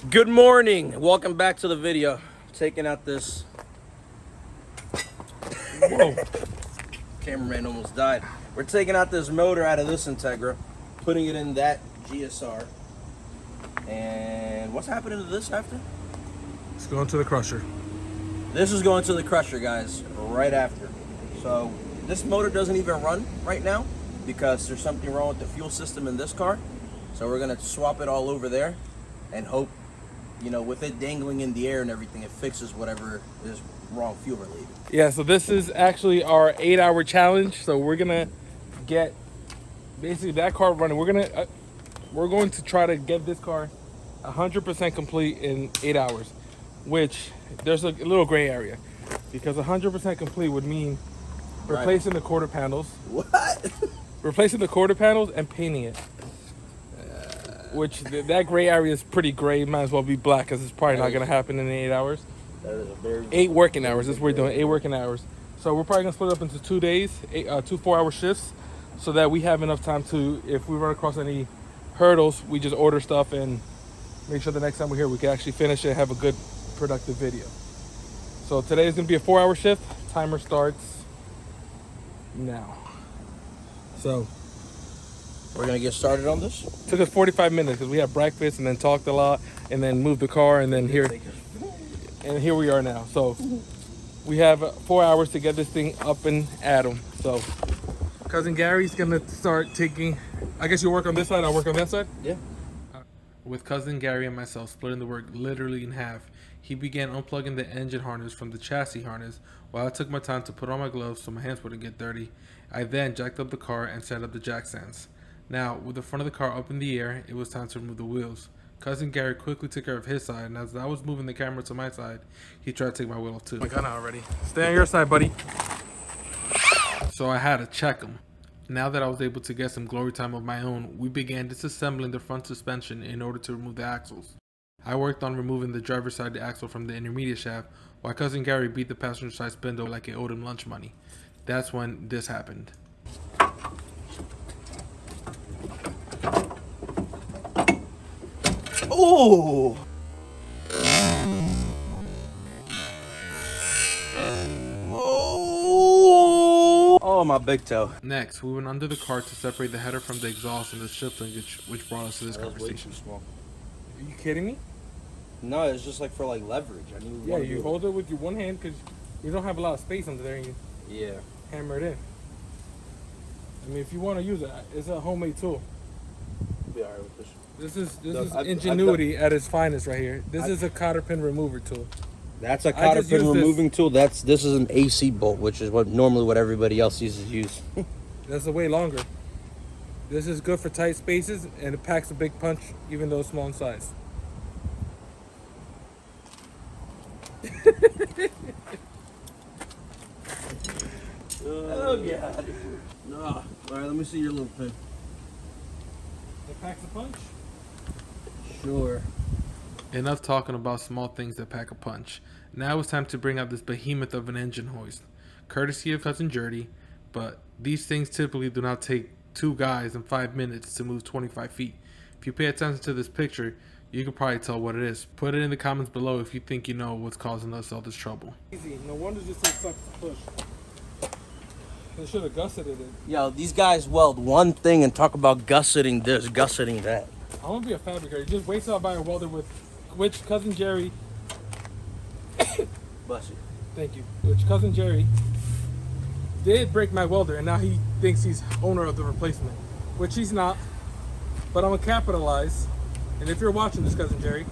Good morning. Welcome back to the video. Taking out this. Whoa. Cameraman almost died. We're taking out this motor out of this Integra, putting it in that GSR. And what's happening to this after? It's going to the crusher. This is going to the crusher, guys, right after. So this motor doesn't even run right now because there's something wrong with the fuel system in this car. So we're gonna swap it all over there and hope, you know, with it dangling in the air and everything, it fixes whatever is wrong fuel related. Yeah, so this is actually our 8-hour challenge. So we're gonna get basically that car running. We're going to try to get this car 100% complete in 8 hours, which there's a little gray area because 100% complete would mean replacing the quarter panels. What? Replacing the quarter panels and painting it. Which that gray area is pretty gray. Might as well be black because it's probably not gonna happen in 8 hours. That is a very 8 working hours. That's what we're doing. 8 working hours. So we're probably gonna split it up into 2 days, 2 4-hour shifts, so that we have enough time to, if we run across any hurdles, we just order stuff and make sure the next time we're here we can actually finish it and have a good, productive video. So today is gonna be a 4-hour shift. Timer starts now. So we're gonna get started on this. took us 45 minutes because we had breakfast and then talked a lot and then moved the car and then here we are now. So we have 4 hours to get this thing up and at 'em. So cousin Gary's gonna start taking. I guess you work on this side. I'll work on that side. Yeah. With cousin Gary and myself splitting the work literally in half, he began unplugging the engine harness from the chassis harness while I took my time to put on my gloves so my hands wouldn't get dirty. I then jacked up the car and set up the jack stands. Now, with the front of the car up in the air, it was time to remove the wheels. Cousin Gary quickly took care of his side, and as I was moving the camera to my side, he tried to take my wheel off too. My gun already. Stay on your side, buddy. So I had to check him. Now that I was able to get some glory time of my own, we began disassembling the front suspension in order to remove the axles. I worked on removing the driver's side axle from the intermediate shaft, while cousin Gary beat the passenger side spindle like it owed him lunch money. That's when this happened. Oh! Oh, my big toe. Next, we went under the car to separate the header from the exhaust and the shift linkage, which brought us to this conversation. Small. Are you kidding me? No, it's just like for like leverage. I knew. Yeah, you hold it with your one hand because you don't have a lot of space under there and you Yeah. hammer it in. I mean, if you want to use it, it's a homemade tool. Be alright with this. This is I've ingenuity at its finest right here. This is a cotter pin remover tool. That's a cotter just pin use this. removing tool. This is an AC bolt, which is what everybody else use. That's way longer. This is good for tight spaces and it packs a big punch even though it's small in size. Oh god. No. All right, let me see your little pin. It packs a punch? Sure. Enough talking about small things that pack a punch. Now it's time to bring out this behemoth of an engine hoist, courtesy of cousin Jerdy, but these things typically do not take 2 guys in 5 minutes to move 25 feet. If you pay attention to this picture, you can probably tell what it is. Put it in the comments below if you think you know what's causing us all this trouble. Easy. No wonder this thing sucks to push. They should have gusseted it. Yo, these guys weld one thing and talk about gusseting this, gusseting that. I want to be a fabricator. Just wait till I buy a welder with which cousin Jerry. Bless you. Thank you. Which cousin Jerry did break my welder, and now he thinks he's owner of the replacement, which he's not. But I'm gonna capitalize. And if you're watching this, cousin Jerry,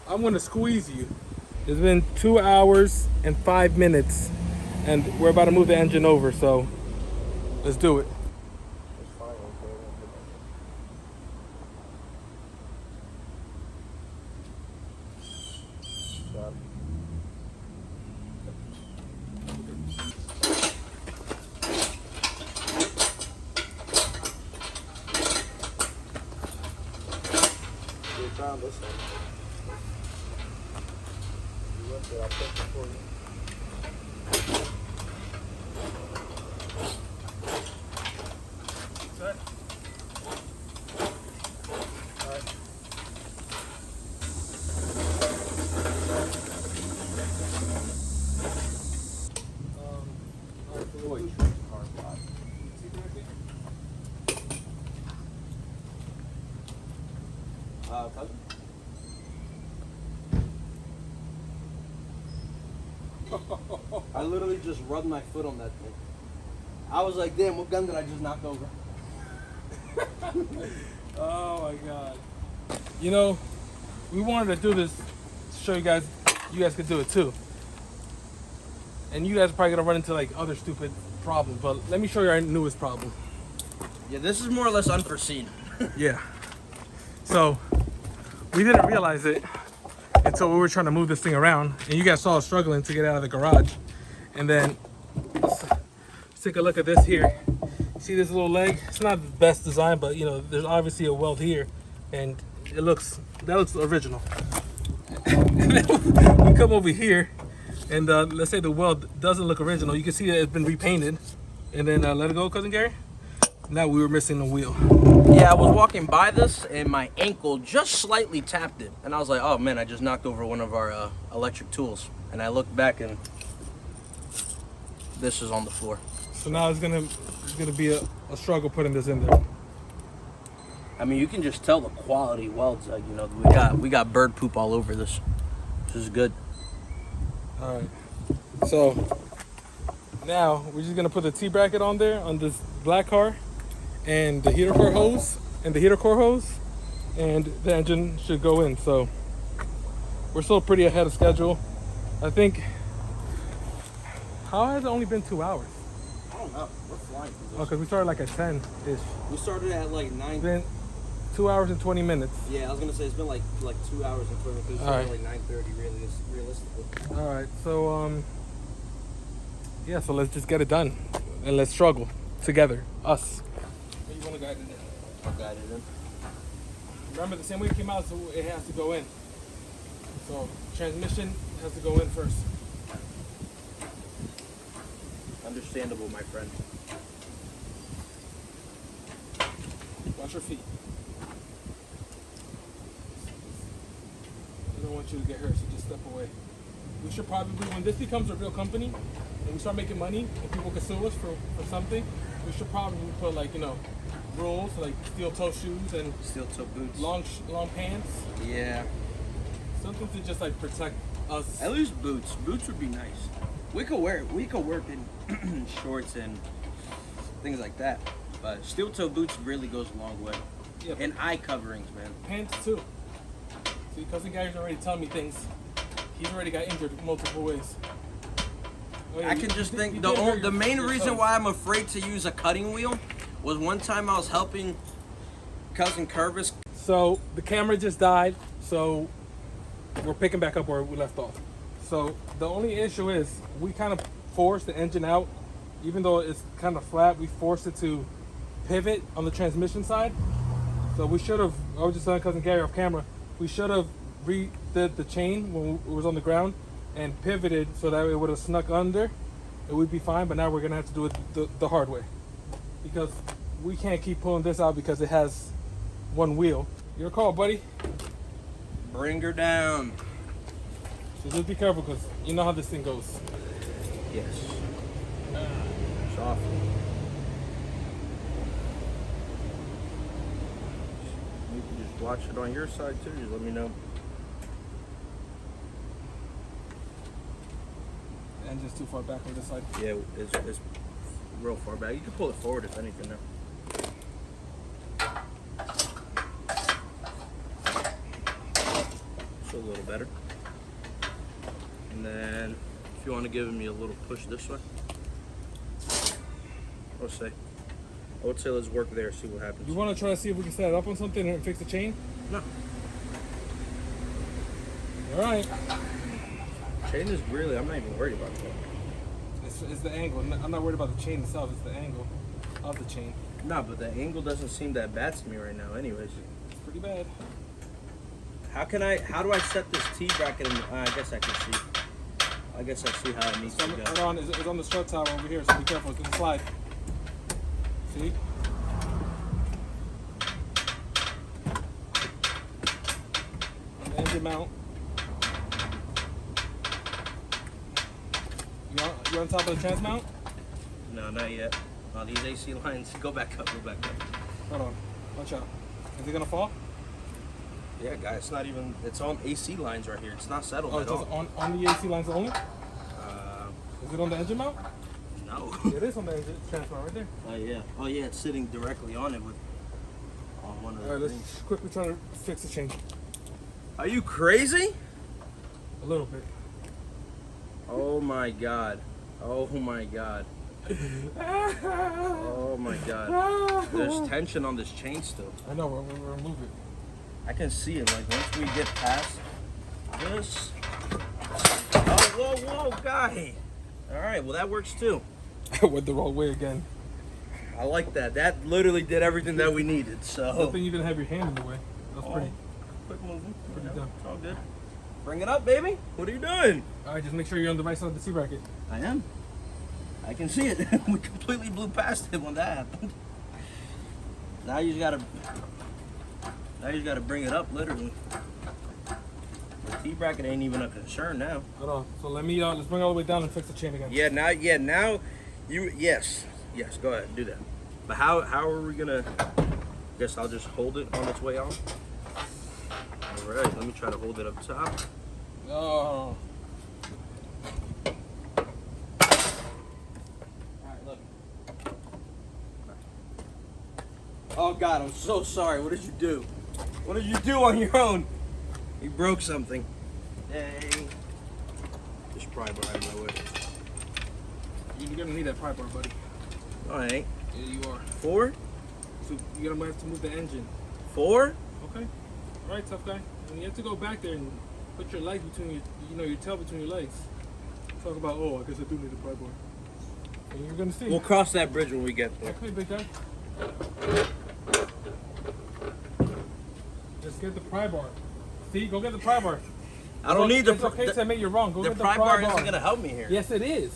I'm gonna squeeze you. It's been 2 hours and 5 minutes, and we're about to move the engine over. So let's do it. Found this one. You left it, I'll pick it for you. Cousin? I literally just rubbed my foot on that thing. I was like, damn, what gun did I just knock over? Oh my god. You know, we wanted to do this to show you guys could do it too. And you guys are probably gonna run into like other stupid problems, but let me show you our newest problem. Yeah, this is more or less unforeseen. Yeah. So we didn't realize it until we were trying to move this thing around, and you guys saw us struggling to get out of the garage. And then let's take a look at this here. See this little leg? It's not the best design, but you know, there's obviously a weld here, and that looks original. And then we come over here, and let's say the weld doesn't look original. You can see that it's been repainted, and then let it go, Cousin Gary. Now we were missing the wheel. Yeah, I was walking by this and my ankle just slightly tapped it. And I was like, oh man, I just knocked over one of our electric tools. And I looked back and this is on the floor. So now it's gonna be a struggle putting this in there. I mean, you can just tell the quality welds. Like, you know, we got bird poop all over this. This is good. All right. So now we're just gonna put the T-bracket on there on this black car, and the heater core hose, and the engine should go in. So we're still pretty ahead of schedule. I think. How has it only been 2 hours? I don't know. We're flying through Oh, this. because we started like at 10-ish. We started at like 9. It's been 2 hours and 20 minutes. Yeah, I was gonna say it's been like 2 hours and 20 minutes. We All started right. at like 9:30 realistically. All right. So yeah. So let's just get it done, and let's struggle together, us. You want to guide it in? I'll guide it in. Remember, the same way it came out, so it has to go in. So transmission has to go in first. Understandable, my friend. Watch your feet. I don't want you to get hurt, so just step away. We should probably, when this becomes a real company and we start making money and people can sue us for something, we should probably put like, you know, rules like steel toe shoes and Steel toe boots. long pants. Yeah. Something to just like protect us. At least boots. Boots would be nice. We could work in shorts and things like that. But steel toe boots really goes a long way. Yeah, And eye coverings, man. pants too. See, Cousin Gary's already telling me things. He's already got injured multiple ways. Oh, yeah, I can you just did- think you the did hurt the main your reason toe. why I'm afraid to use a cutting wheel was one time I was helping Cousin Curvis. So the camera just died, so we're picking back up where we left off. So the only issue is we kind of forced the engine out, even though it's kind of flat. We forced it to pivot on the transmission side. So we should have. I was just telling Cousin Gary off camera. We should have redid the chain when it was on the ground and pivoted so that it would have snuck under. It would be fine. But now we're gonna have to do it the hard way because we can't keep pulling this out because it has one wheel. Your call, buddy. Bring her down. So just be careful because you know how this thing goes. Yes. Soft. You can just watch it on your side too. Just let me know. Engine's too far back on this side. Yeah, it's real far back. You can pull it forward if anything now. So a little better. And then if you want to give me a little push this way, I would say let's work there, see what happens. You want to try to see if we can set it up on something and fix the chain? No. All right. Chain is really, I'm not even worried about that. It's the angle. I'm not worried about the chain itself. It's the angle of the chain. No, but the angle doesn't seem that bad to me right now anyways. It's pretty bad. How do I set this T-bracket in? I guess I can see. I guess I see how it needs to go. Hold on. It's on the strut tower over here, so be careful. It's going to slide. See? On the engine mount. You on top of the trans mount? No, not yet. Oh, these AC lines. Go back up. Hold on. Watch out. Is it going to fall? Yeah, guys, it's not even. It's on AC lines right here. It's not settled Oh, at it's just all. on the AC lines only? Uh, Is it on the engine mount? no. It is on the engine transfer right there. Oh yeah. Oh yeah. It's sitting directly on it with on one of the All right, things. let's quickly try to fix the chain. Are you crazy? A little bit. Oh my god. Oh my god. Oh my god. There's tension on this chain still. I know, we're remove it. I can see it. Like once we get past this. Oh, whoa, whoa, guy. All right. Well, that works too. I went the wrong way again. I like that. That literally did everything that we needed. Good So. thing you didn't have your hand in the way. That's pretty. Quick moving. Pretty dumb. It's all good. Bring it up, baby. What are you doing? All right, just make sure you're on the right side of the C-bracket. I am. I can see it. We completely blew past it when that happened. Now you just gotta. Now you gotta bring it up, literally. The T-bracket ain't even a concern now. Hold on. So let me, let's bring it all the way down and fix the chain again. Yeah, now, yes, go ahead, do that. But how are we gonna? Guess I'll just hold it on its way out. All right, let me try to hold it up top. Oh. Oh God, I'm so sorry. What did you do? What did you do on your own? You broke something. Dang. Just pry bar out of my way. You're gonna need that pry bar, buddy. All right. Yeah, you are. 4? So you're gonna have to move the engine. 4? Okay. All right, tough guy. And you have to go back there and put your legs between your tail between your legs. Talk about, oh, I guess I do need a pry bar. And you're gonna see. We'll cross that bridge when we get there. Okay, big guy. Just get the pry bar. See, go get the pry bar. I don't need the. It's okay to admit you're wrong. Go The get the pry pry bar bar. isn't gonna help me here. Yes, it is.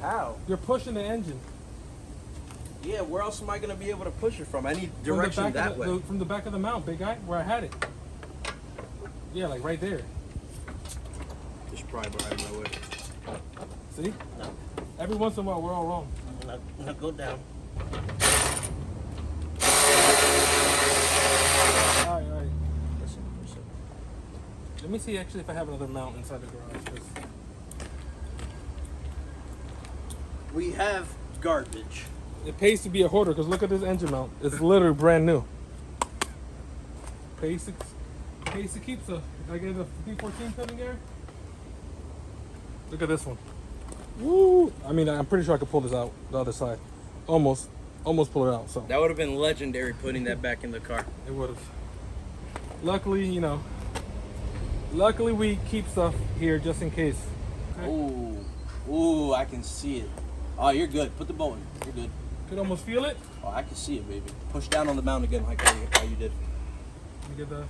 How? You're pushing the engine. Yeah, where else am I gonna be able to push it from? I need From the direction back that of way. from the back of the mount, big guy, where I had it. Yeah, like right there. Just pry bar out of my way. See? No. Every once in a while, we're all wrong. Now go down. All right. Listen. Let me see actually if I have another mount inside the garage. 'Cause We have garbage. it pays to be a hoarder because look at this engine mount. It's literally brand new. Pays to keep stuff. I get a D14 cutting gear. Look at this one. Woo! I mean, I'm pretty sure I could pull this out the other side. Almost pull it out. So That would have been legendary putting that back in the car. it would have. Luckily, luckily we keep stuff here just in case. Okay. Ooh, I can see it. Oh, you're good. Put the bolt in. You're good. Could almost feel it. Oh, I can see it, baby. Push down on the mount again like how you did. Let me get the.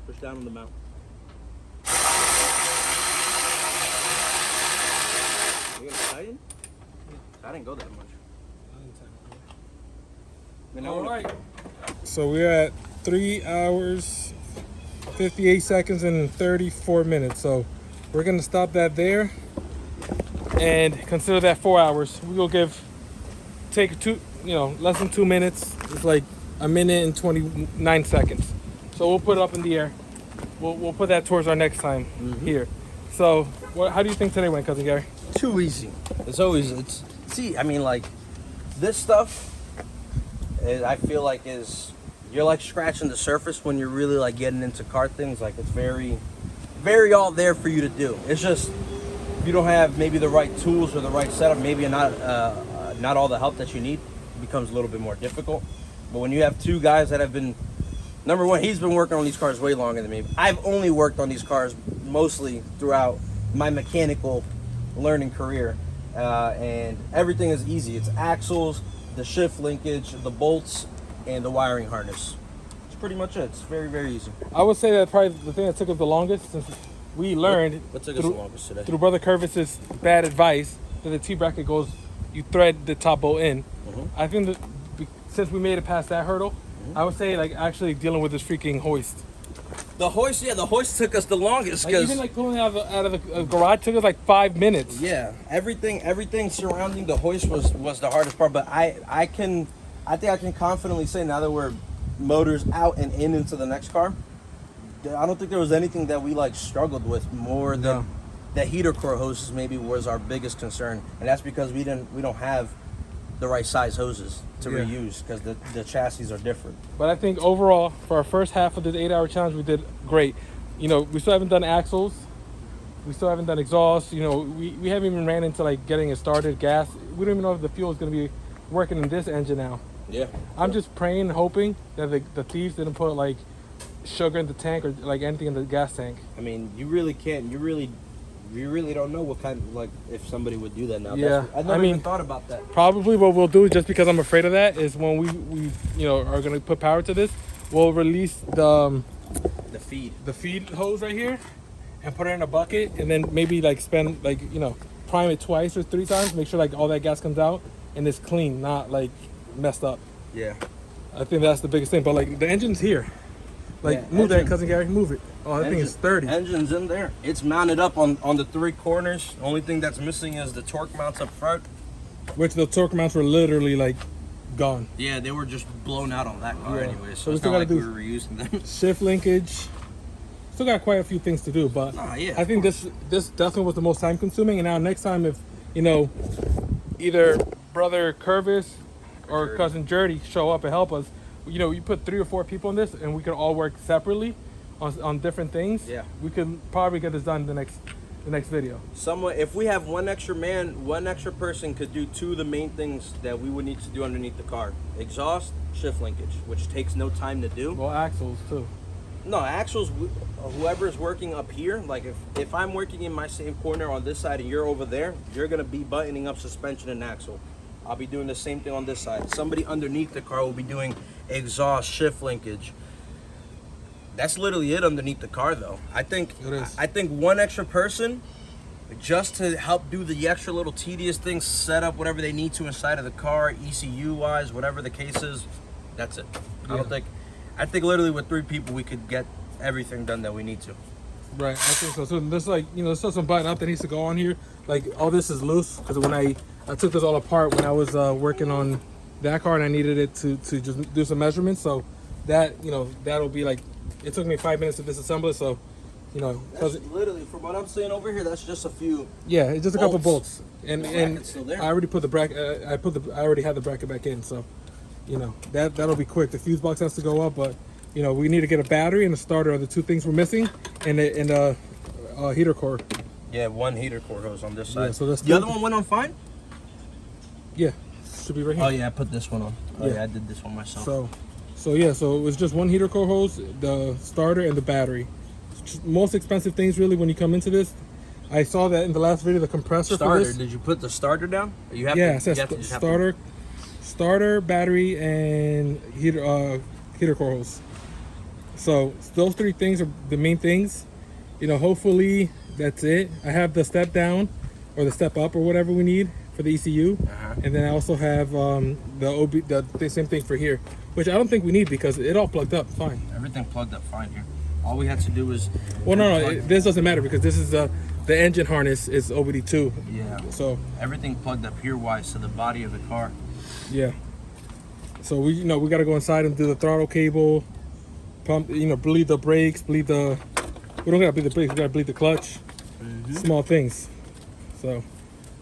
Push down on the mount. You gonna tighten? I didn't go that much. All right. So we're at 3 hours, 58 seconds, and 34 minutes. So we're gonna stop that there and consider that 4 hours. We will take less than 2 minutes. It's like a minute and 29 seconds. So we'll put it up in the air. We'll put that towards our next time here. So how do you think today went, Cousin Gary? Too easy. I mean, like, this stuff, I feel like you're like scratching the surface when you're really like getting into car things. Like, it's very, very all there for you to do. It's just, if you don't have maybe the right tools or the right setup, maybe not all the help that you need, it becomes a little bit more difficult. But when you have two guys that have been, number one, he's been working on these cars way longer than me. I've only worked on these cars mostly throughout my mechanical learning career, and everything is easy. It's axles, the shift linkage, the bolts, and the wiring harness. It's pretty much it. It's very, very easy. I would say that probably the thing that took us the longest, since we learned What took us the longest today? through Brother Curvis's bad advice that the T-bracket goes, you thread the top bolt in. I think that since we made it past that hurdle, I would say like actually dealing with this freaking hoist. The hoist took us the longest Like, because even like pulling out of the garage took us like 5 minutes. yeah, everything surrounding the hoist was the hardest part. But I think I can confidently say now that we're motors out and into the next car, I don't think there was anything that we like struggled with more than No. the heater core hoses. Maybe was our biggest concern, and that's because we don't have the right size hoses to Yeah. reuse because the chassis are different. But I think overall, for our first half of this 8-hour challenge, we did great. You know, we still haven't done axles. We still haven't done exhaust. You know, we haven't even ran into like getting it started, gas. We don't even know if the fuel is going to be working in this engine now. Yeah, I'm just praying and hoping that the thieves didn't put like sugar in the tank or like anything in the gas tank. I mean, you really can't. You really don't know what kind, like, if somebody would do that now. Yeah, I never I mean- even thought about that. Probably what we'll do, just because I'm afraid of that, is when we you know are going to put power to this, we'll release The feed. the feed hose right here and put it in a bucket, and then maybe like spend like, you know, prime it twice or 3 times, make sure like all that gas comes out and it's clean, not like messed up. Yeah. I think that's the biggest thing. But like the engine's here, like Yeah, move that, engine. cousin Gary, move it. Oh, that thing is 30. Engine's in there. It's mounted up on the 3 corners. The only thing that's missing is the torque mounts up front. Which the torque mounts were literally like gone. Yeah, they were just blown out on that car Yeah. anyway, So so we it's still not like gotta we do- were reusing them. Shift linkage. Still got quite a few things to do, but Nah, yeah, I think this definitely was the most time consuming. And now next time, if you know, either brother Curvis or Jerdy. cousin Jerdy show up and help us, you know, you put 3 or 4 people in this, and we can all work separately on different things. Yeah. we could probably get this done the next video. Someone, if we have one extra man, one extra person could do 2 of the main things that we would need to do underneath the car: exhaust, shift linkage, which takes no time to do. Well, axles too. No, axles, whoever's working up here, like if I'm working in my same corner on this side and you're over there, you're gonna be buttoning up suspension and axle. I'll be doing the same thing on this side. Somebody underneath the car will be doing exhaust, shift linkage. That's literally it underneath the car, though. I think It is. I think one extra person, just to help do the extra little tedious things, set up whatever they need to inside of the car, ECU wise, whatever the case is. That's it. I think literally with 3 people we could get everything done that we need to. Right, I think so. So there's like, you know, there's still some button up that needs to go on here. Like all this is loose because when I took this all apart when I was working on that car and I needed it to just do some measurements. So that, you know, that'll be like, it took me 5 minutes to disassemble it. So, you know, That's literally, from what I'm seeing over here, that's just a few. yeah, it's just a couple bolts. bolts, and The and bracket's still there. I already put the bracket. I already had the bracket back in. So, you know, that'll be quick. The fuse box has to go up, but you know, we need to get a battery and a starter are the 2 things we're missing, and a heater core. Yeah, 1 heater core hose on this side. Yeah, so that's the other 2. one went on fine? Yeah, should be right here. Oh yeah, I put this one on. Oh Yeah. yeah, I did this one myself. So it was just 1 heater core hose, the starter, and the battery. Most expensive things really when you come into this. I saw that in the last video, the compressor for starter, this. did you put the starter down? Or you have Yeah, to, it says you have to just have starter, battery, and heater core hose. So those 3 things are the main things. You know, hopefully that's it. I have the step down or the step up or whatever we need for the ECU, and then I also have the same thing for here, which I don't think we need because it all plugged up fine. everything plugged up fine here. All we had to do was Well, no, plug- this doesn't matter because this is the engine harness is OBD2. yeah, So everything plugged up here wise to the body of the car. yeah. So we got to go inside and do the throttle cable, pump, bleed the brakes, we don't gotta bleed the brakes, we gotta bleed the clutch. Small things. So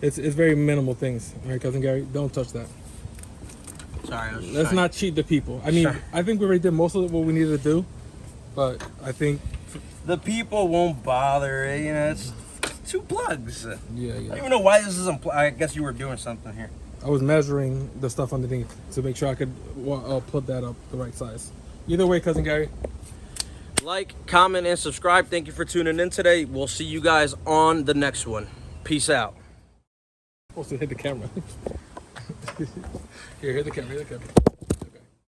it's very minimal things. All right, cousin Gary, don't touch that. Sorry, I was Let's trying- not cheat the people. I mean, Sure. I think we already did most of what we needed to do, but I think The people won't bother. You know, it's 2 plugs. I yeah. don't even know why this isn't. I guess you were doing something here. I was measuring the stuff underneath to make sure I could put that up the right size. Either way, cousin Gary. Like, comment, and subscribe. Thank you for tuning in today. We'll see you guys on the next one. Peace out. Supposed to hit the camera. Here, hit the camera.